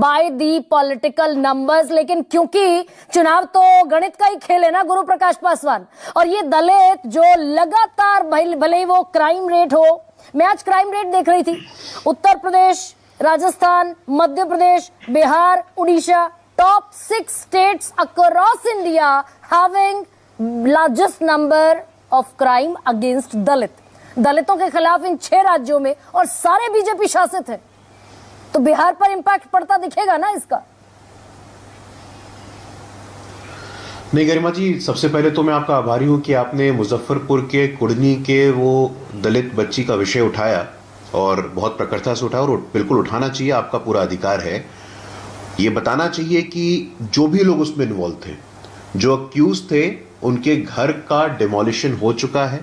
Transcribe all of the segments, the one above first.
By the political numbers. लेकिन क्योंकि चुनाव तो गणित का ही खेल है ना गुरु प्रकाश पासवान, और ये दलित जो लगातार भले ही वो क्राइम रेट हो, मैं आज क्राइम रेट देख रही थी, Uttar Pradesh, Rajasthan, Madhya Pradesh, Bihar, Orissa, top 6 states across India having largest number of crime against Dalit. दलितों के खिलाफ इन 6 राज्यों में, और सारे बीजेपी शासित हैं, तो बिहार पर इंपैक्ट पड़ता दिखेगा ना इसका। नहीं गरिमा जी, सबसे पहले तो मैं आपका आभारी हूं कि आपने मुजफ्फरपुर के कुड़नी के वो दलित बच्ची का विषय उठाया, और बहुत प्रखरता से उठाया, और बिल्कुल उठाना चाहिए, आपका पूरा अधिकार है। ये बताना चाहिए कि जो भी लोग उसमें इन्वॉल्व थे, जो अक्यूज थे, उनके घर का डिमोलिशन हो चुका है,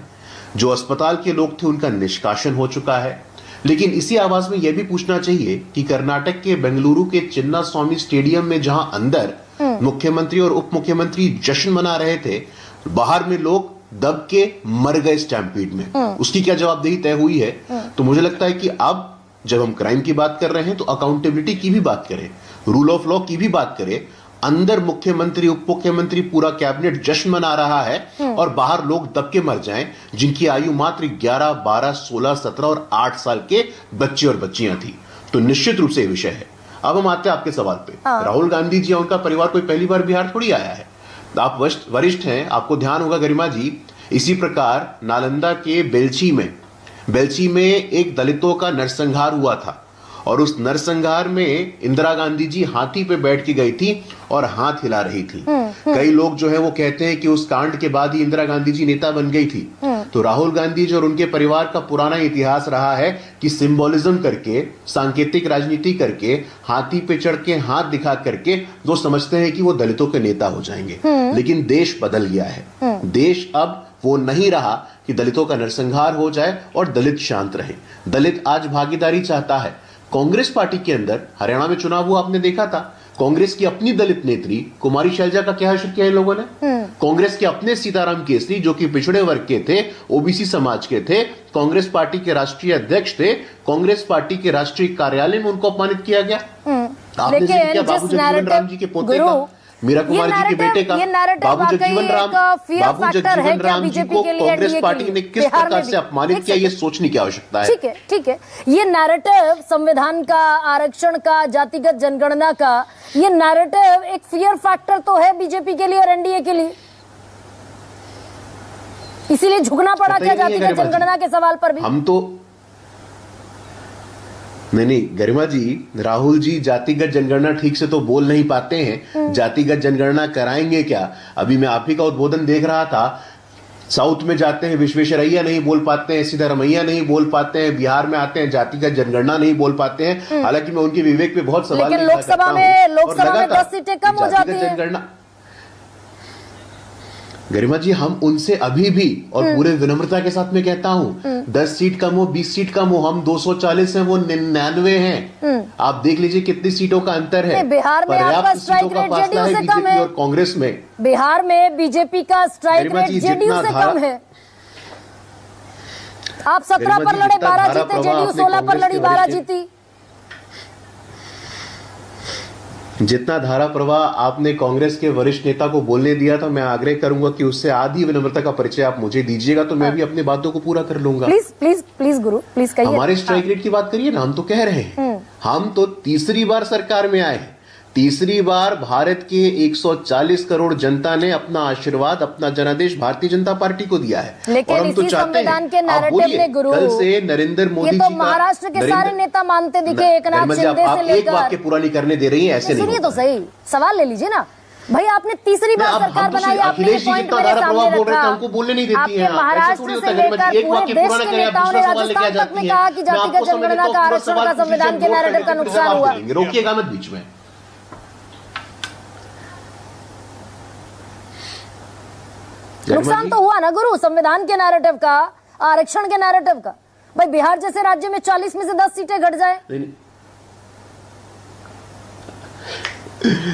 जो अस्पताल के लोग थे उनका निष्कासन हो चुका है। लेकिन इसी आवाज में यह भी पूछना चाहिए कि कर्नाटक के बेंगलुरु के चिन्ना स्वामी स्टेडियम में जहां अंदर मुख्यमंत्री और उप मुख्यमंत्री जश्न मना रहे थे, बाहर में लोग दब के मर गए स्टैम्पीड में, उसकी क्या जवाबदेही तय हुई है? तो मुझे लगता है कि अब जब हम क्राइम की बात कर रहे हैं तो अकाउंटेबिलिटी की भी बात करें, रूल ऑफ लॉ की भी बात करें। अंदर मुख्यमंत्री, उप मुख्यमंत्री, पूरा कैबिनेट जश्न मना रहा है, और बाहर लोग दब के मर जाएं, जिनकी आयु मात्र 11, 12, 16, 17 और 8 साल के बच्चे और बच्चियां थी। तो निश्चित रूप से यह विषय है। अब हम आते हैं आपके सवाल पे। राहुल गांधी जी और उनका परिवार कोई पहली बार बिहार थोड़ी आया है। आप वरिष्ठ हैं, आपको ध्यान होगा गरिमा जी, इसी प्रकार नालंदा के बेलछी में एक दलितों का नरसंहार हुआ था, और उस नरसंहार में इंदिरा गांधी जी हाथी पे बैठ के गई थी और हाथ हिला रही थी। कई लोग जो है वो कहते हैं कि उस कांड के बाद ही इंदिरा गांधी जी नेता बन गई थी। तो राहुल गांधी जी और उनके परिवार का पुराना इतिहास रहा है कि सिंबोलिज्म करके, सांकेतिक राजनीति करके, हाथी पे चढ़ के हाथ दिखा करके वो समझते हैं कि वो दलितों के नेता हो जाएंगे। लेकिन देश बदल गया है। देश अब वो नहीं रहा कि दलितों का नरसंहार हो जाए और दलित शांत रहे। दलित आज भागीदारी चाहता है। कांग्रेस पार्टी के अंदर हरियाणा में चुनाव हुआ, आपने देखा था, कांग्रेस की अपनी दलित नेत्री कुमारी शैलजा का क्या हश्र किया इन लोगों ने। कांग्रेस के अपने सीताराम केसरी, जो कि पिछड़े वर्ग के थे, ओबीसी समाज के थे, कांग्रेस पार्टी के राष्ट्रीय अध्यक्ष थे, कांग्रेस पार्टी के राष्ट्रीय कार्यालय में उनको अपमानित किया गया। आपने जिक्र किया बाबू जगजीवन राम जी के पोते का, मीरा कुमार जी के बेटे का। बाबू जगजीवन राम जी को कांग्रेस पार्टी ने किस प्रकार से अपमानित किया, ये सोचने की आवश्यकता है। ठीक है, ये नैरेटिव संविधान का, आरक्षण का, जातिगत जनगणना का, ये नैरेटिव एक फियर फैक्टर तो है बीजेपी के लिए और एनडीए के लिए, इसीलिए झुकना पड़ा क्या जातिगत जनगणना के सवाल पर भी? हम तो नहीं गरिमा जी, राहुल जी जातिगत जनगणना ठीक से तो बोल नहीं पाते हैं। जातिगत जनगणना कराएंगे क्या? अभी मैं आप ही का उद्बोधन देख रहा था, साउथ में जाते हैं विश्वेश्वरैया नहीं बोल पाते हैं, सिद्धारमैया नहीं बोल पाते हैं, बिहार में आते हैं जातिगत जनगणना नहीं बोल पाते हैं। हालांकि मैं उनके विवेक पे बहुत सवाल, लेकिन लोकसभा में 10 सीटें कम हो जाती हैं। गरिमा जी, हम उनसे अभी भी, और पूरे विनम्रता के साथ मैं कहता हूं, 10 सीट कम हो, 20 सीट कम हो, हम 240 हैं, वो 99 हैं। आप देख लीजिए कितनी सीटों का अंतर है। बिहार में आपका स्ट्राइक रेट जेडीयू से कम है, और कांग्रेस में, बिहार में बीजेपी का स्ट्राइक रेट जेडीयू से कम है। आप 17 पर लड़े, 12 जीते, जेडीयू 16 पर लड़ी, 12 जीती। जितना धारा प्रवाह आपने कांग्रेस के वरिष्ठ नेता को बोलने दिया था, मैं आग्रह करूंगा कि उससे आधी विनम्रता का परिचय आप मुझे दीजिएगा, तो मैं भी अपनी बातों को पूरा कर लूंगा। Please please please Guru, please कहिए। हमारे स्ट्राइक रेट की बात करिए ना। हम तो कह रहे हैं, हम तो तीसरी बार सरकार में आए हैं, तीसरी बार भारत के 140 करोड़ जनता ने अपना आशीर्वाद, अपना जनादेश भारतीय जनता पार्टी को दिया है। लेकिन और हम तो चाहते हैं, के नैरेटिव में गुरु, कल से नरेंद्र मोदी जी तो महाराष्ट्र के सारे नेता मानते दिखे, एकनाथ शिंदे से लेकर। एक वाक्य पूरा नहीं करने दे रही है, ऐसे नहीं। सुनिए तो सही, सवाल ले लीजिए ना भाई। आपने तीसरी बार सरकार बनाई, आपने ये पॉइंट मेरे सामने रखा, हमको बोलने नहीं देती हैं। महाराष्ट्र से लेकर पूरे देश के नेताओं ने राजस्थान तक में कहा कि जातिगत जनगणना का, आरक्षण का, संविधान के नैरेटिव का नुकसान हुआ। रोकिएगा मत बीच में। नुकसान तो हुआ ना गुरु, संविधान के नैरेटिव का, आरक्षण के नैरेटिव का। भाई बिहार जैसे राज्य में 40 में से 10 सीटें घट जाए।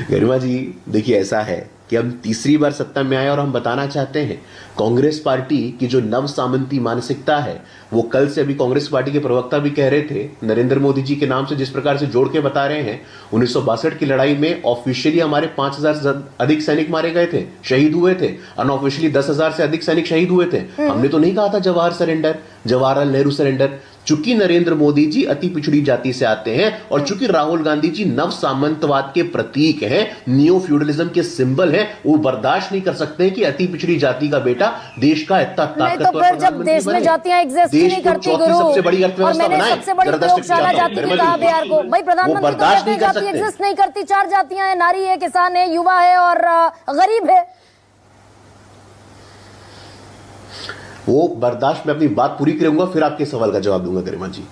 गरिमा जी देखिए, ऐसा है कि हम तीसरी बार सत्ता में आए और हम बताना चाहते हैं कांग्रेस पार्टी की जो नव सामंती मानसिकता है, वो कल से अभी कांग्रेस पार्टी के प्रवक्ता भी कह रहे थे, नरेंद्र मोदी जी के नाम से जिस प्रकार से जोड़ के बता रहे हैं, 1962 की लड़ाई में ऑफिशियली हमारे 5000 से अधिक सैनिक मारे गए थे, शहीद हुए थे, अनऑफिशियली 10,000 से अधिक सैनिक शहीद हुए थे। हमने तो नहीं कहा था जवाहरलाल नेहरू सरेंडर। चूंकि नरेंद्र मोदी जी अति पिछड़ी जाति से आते हैं और चूंकि राहुल गांधी जी नव सामंतवाद के प्रतीक हैं, नियो फ्यूडलिज्म के सिंबल हैं, वो बर्दाश्त नहीं कर सकते कि अति पिछड़ी जाति का बेटा देश का इतना ताकतवर तो फिर जब देश में जातियां एग्जिस्ट नहीं करती गुरु, सबसे बड़ी अर्थव्यवस्था बनाए, सबसे बड़ी प्रयोगशाला जाति की कहा बिहार को, भाई प्रधानमंत्री तो कहते हैं जाति एग्जिस्ट नहीं करती, 4 जातियां हैं, नारी है, किसान है, युवा है और गरीब है। वो बर्दाश्त, मैं अपनी बात पूरी करूंगा फिर आपके सवाल का जवाब दूंगा गरिमा जी।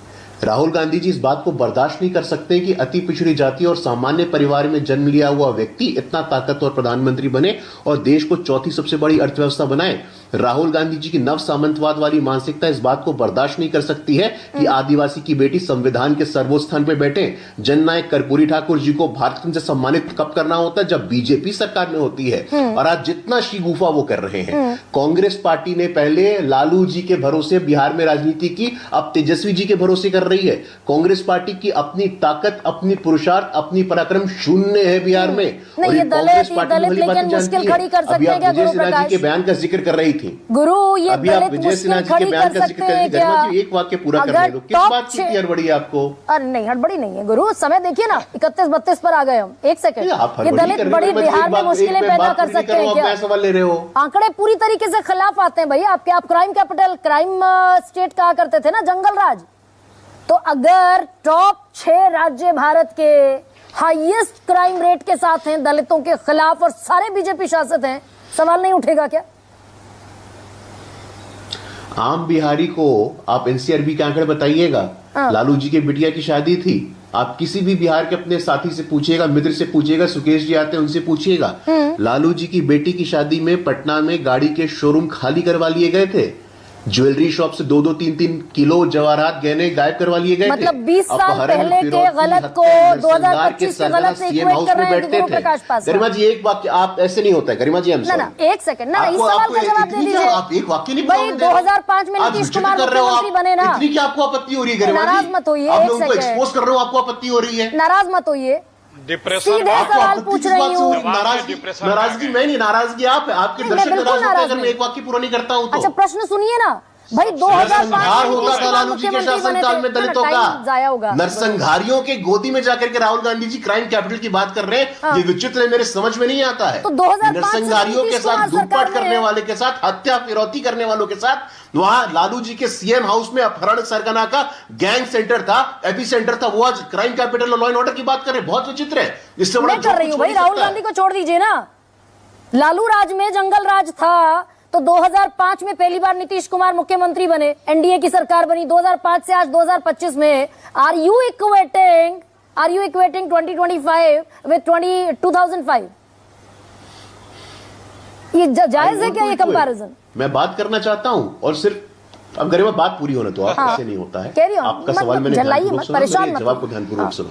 राहुल गांधी जी इस बात को बर्दाश्त नहीं कर सकते कि अति पिछड़ी जाति और सामान्य परिवार में जन्म लिया हुआ व्यक्ति इतना ताकतवर प्रधानमंत्री बने और देश को चौथी सबसे बड़ी अर्थव्यवस्था बनाए। राहुल गांधी जी की नव सामंतवाद वाली मानसिकता इस बात को बर्दाश्त नहीं कर सकती है कि आदिवासी की बेटी संविधान के सर्वोच्च स्थान पर बैठे। जननायक कर्पूरी ठाकुर जी को भारत रत्न से सम्मानित कब करना होता है? जब बीजेपी सरकार में होती है। और आज जितना शीगुफा वो कर रहे हैं, कांग्रेस पार्टी ने पहले लालू जी के भरोसे बिहार में राजनीति की, अब तेजस्वी जी के भरोसे कर रही है। कांग्रेस पार्टी की अपनी ताकत, अपनी पुरुषार्थ, अपनी पराक्रम शून्य है बिहार में। नहीं, ये दलित लेकिन मुश्किल खड़ी कर सकते हैं क्या गुरु प्रकाश? के बयान का जिक्र कर रही थी गुरु, ये अभी आप दलित विजय सिन्हा मुश्किल जी के खड़ी बयान कर का जिक्र सकते हैं कर क्या? एक वाक्य पूरा करने दो। किस बात की हड़बड़ी है आपको? अरे नहीं, हड़बड़ी नहीं है गुरु, समय देखिए ना, 31-32 पर आ गए हम। एक सेकंड, ये दलित बड़ी बिहार में मुश्किलें पैदा कर सकते हैं क्या? सवाल ले रहे हो? आंकड़े पूरी तरीके से खिलाफ आते हैं भैया आपके। आप क्राइम कैपिटल, क्राइम स्टेट कहा करते थे ना, जंगल राज। तो अगर टॉप 6 राज्य भारत के हाईएस्ट क्राइम रेट के साथ हैं दलितों के खिलाफ और सारे बीजेपी शासित हैं, सवाल नहीं उठेगा क्या? आम बिहारी को आप एनसीआरबी के आंकड़े बताइएगा। लालू जी के बिटिया की शादी थी, आप किसी भी बिहार के अपने साथी से पूछिएगा, मित्र से पूछिएगा, सुकेश जी आते हैं उनसे पूछिएगा। लालू जी की बेटी की शादी में पटना में गाड़ी के शोरूम खाली करवा लिए गए थे। ज्वेलरी शॉप से 2-2, 3-3 किलो जवाहरात गहने गायब करवा लिए गए थे। मतलब 20 साल पहले के गलत को 2025 के गलत से इक्वेट कर रहे हैं गुरु प्रकाश पासवान। गरिमा जी एक वाक्य, आप ऐसे नहीं होता है गरिमा जी। ना एक सेकंड ना, इस सवाल का जवाब दे दीजिए। आप एक वाक्य नहीं भाई 2005 में नीतीश कुमार मुख्यमंत्री बने ना, इतनी क्या आपको आपत्ति हो रही है गरिमा जी? नाराज मत होइए, आप एक लोगों को सेकंड एक्सपोज कर रहे हो, आपको आपत्ति हो रही है? नाराज मत होइए, सीधे सवाल पूछ रही हूँ। नाराजगी मैं नहीं, नाराजगी आप है, आपके दर्शक नाराज होते हैं अगर मैं एक वाक्य पूरा नहीं करता हूँ तो। अच्छा प्रश्न सुनिए ना भाई, 2005 होता था लालू जी के शासनकाल में दलितों का। नरसंहारियों के गोदी में जाकर के राहुल गांधी जी क्राइम कैपिटल की बात कर रहे हैं, ये विचित्र है, मेरे समझ में नहीं आता है। तो 2005 नरसंहारियों के साथ, लूटपाट करने वाले के साथ, हत्या फिरौती करने वालों के साथ वहां लालू जी के सीएम हाउस में अपहरण सरगना का गैंग सेंटर था, एपी सेंटर था, वो आज क्राइम कैपिटल और लॉ एंड ऑर्डर की बात कर रहे हैं। बहुत विचित्र है। इससे बड़ा कर रही हूँ भाई, राहुल गांधी को छोड़ दीजिए ना। लालू राज में जंगल राज था, तो 2005 में पहली बार नीतीश कुमार मुख्यमंत्री बने, एनडीए की सरकार बनी। 2005 से आज 2025 में आर यू इक्वेटिंग 2025 विद 2005? ये जायज है क्या ये कंपैरिजन? मैं बात करना चाहता हूं और सिर्फ अब गरिमा बात पूरी होने तो आप ऐसे नहीं होता है। आपका सवाल मैंने जवाब को ध्यानपूर्वक सुनो।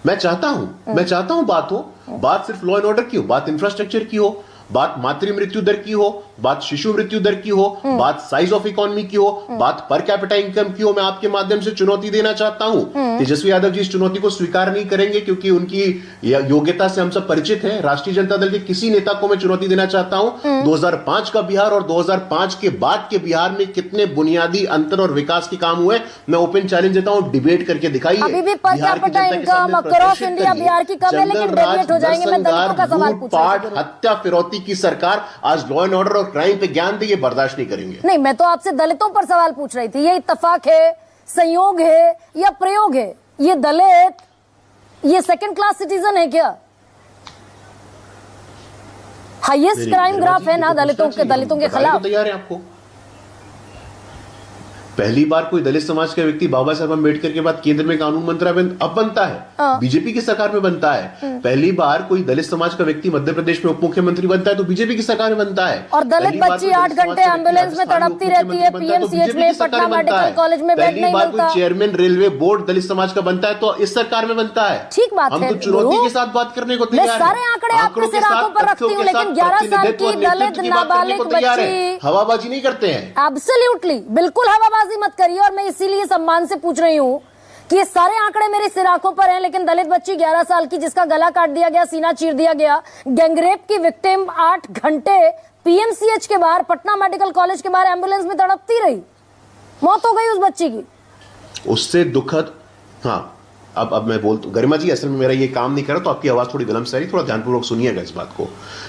मैं चाहता हूं बात सिर्फ लॉ एंड ऑर्डर की हो, बात इंफ्रास्ट्रक्चर की हो, बात मातृ मृत्यु दर की हो, बात शिशु मृत्यु दर की हो, बात साइज ऑफ इकोनॉमी की हो, बात पर कैपिटा इनकम की हो। मैं आपके माध्यम से चुनौती देना चाहता हूं। तेजस्वी यादव जी इस चुनौती को स्वीकार नहीं करेंगे क्योंकि उनकी योग्यता से हम सब परिचित हैं। राष्ट्रीय जनता दल के किसी नेता को मैं चुनौती देना चाहता हूं। 2005 का बिहार और 2005 के बाद के बिहार में कितने बुनियादी अंतर और विकास के काम हुए, मैं ओपन चैलेंज देता हूं, डिबेट करके दिखाइए। अभी भी per capita income across India Bihar की कम है, लेकिन डेविएट हो जाएंगे। मैं दलितों का सवाल पूछ रहा हूं। हत्या फिरौती की सरकार आज लॉ एंड ऑर्डर और क्राइम पे ज्ञान दे, ये बर्दाश्त नहीं करेंगे। नहीं, मैं तो आपसे दलितों पर सवाल पूछ रही थी। ये इत्तेफाक है, संयोग है या प्रयोग है? ये दलित, ये सेकंड क्लास सिटीजन है क्या? हाईएस्ट क्राइम ग्राफ है ना दलितों के खिलाफ। तैयार है आपको पहली बार कोई दलित समाज का व्यक्ति बाबा साहब अम्बेडकर के बाद केंद्र में कानून मंत्री अब बनता है, बीजेपी की सरकार में बनता है। पहली बार कोई दलित समाज का व्यक्ति मध्य प्रदेश में उप मुख्यमंत्री बनता है तो बीजेपी की सरकार में बनता है। और दलित बच्ची 8 घंटे एम्बुलेंस में तड़पती रहती है, पीएमसीएच में, पटना मेडिकल कॉलेज में बेड नहीं मिलता। चेयरमैन रेलवे बोर्ड दलित समाज का बनता है तो इस सरकार में बनता है। ठीक बात है, हम तो चुनौती के साथ बात करने को तैयार हैं। मैं सारे आंकड़े आपके सिर आंखों पर रखती हूँ, लेकिन 11 साल की दलित नाबालिग बच्ची हवाबाजी नहीं करते हैं। एब्सोल्युटली, बिल्कुल हवाबाजी मत करिए। और मैं इसीलिए सम्मान से पूछ रही हूँ कि ये सारे आंकड़े मेरे सिर आंखों पर हैं, लेकिन दलित बच्ची 11 साल की जिसका गला काट दिया गया, सीना चीर दिया गया, गैंगरेप की विक्टिम 8 घंटे पीएमसीएच के बाहर, पटना मेडिकल कॉलेज के बाहर एम्बुलेंस में तड़पती रही, मौत हो गई उस बच्ची की। उससे दुखद, हाँ अब मैं बोलता हूँ गरिमा जी, असल में मेरा ये काम नहीं कर रहा तो आपकी आवाज थोड़ी विलंब से आ रही, थोड़ा ध्यानपूर्वक सुनिएगा इस बात को।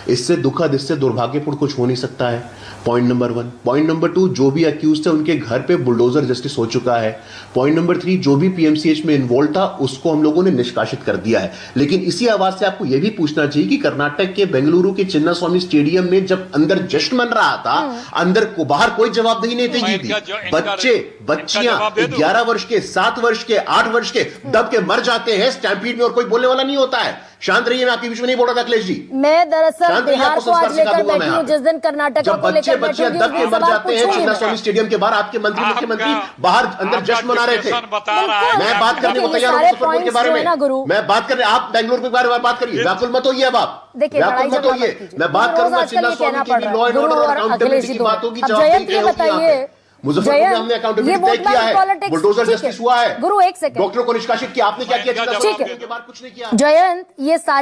इससे दुखद, इससे दुर्भाग्यपूर्ण कुछ हो नहीं सकता है। Point number 1। पॉइंट नंबर 2, जो भी अक्यूज थे उनके घर पे बुलडोजर जस्टिस हो चुका है। पॉइंट नंबर 3, जो भी पीएमसीएच में इन्वॉल्व था उसको हम लोगों ने निष्कासित कर दिया है। लेकिन इसी आवाज से आपको यह भी पूछना चाहिए कि कर्नाटक के बेंगलुरु के चिन्नास्वामी स्टेडियम में जब अंदर जश्न मन रहा था, अंदर को बाहर कोई जवाबदेही नहीं थी। बच्चे बच्चियां 11 वर्ष के, 7 वर्ष के, 8 वर्ष के दब के मर जाते हैं स्टैम्पीड में और कोई बोलने वाला नहीं होता है। शांत रहिए, मैं आपके बीच में नहीं बोल रहा था अखिलेश जी। मैं दरअसल बिहार को आज लेकर बैठी हूं, जिस दिन कर्नाटक को लेकर बैठी हूं, दब के मर जाते हैं चिन्नास्वामी स्टेडियम के बाहर, आपके मंत्री मुख्यमंत्री बाहर अंदर जश्न मना रहे थे। मैं बात करने को तैयार हूं मुजफ्फरपुर के बारे में। मैं बात करने, आप बेंगलुरु के बारे में बात करिए, व्याकुल मत होइए। अब आप व्याकुल मत होइए, मैं बात करूंगा चिन्नास्वामी की भी लॉ एंड ऑर्डर और अकाउंटेबिलिटी की बात होगी। जयंत, बताइए, मुजफ्फरपुर में हमने अकाउंटेबिलिटी तय किया है, बुलडोजर जस्टिस हुआ है, गुरु एक सेकंड, डॉक्टरों को निष्कासित किया, आपने क्या किया? ठीक है, कुछ नहीं किया। जयंत, ये सारी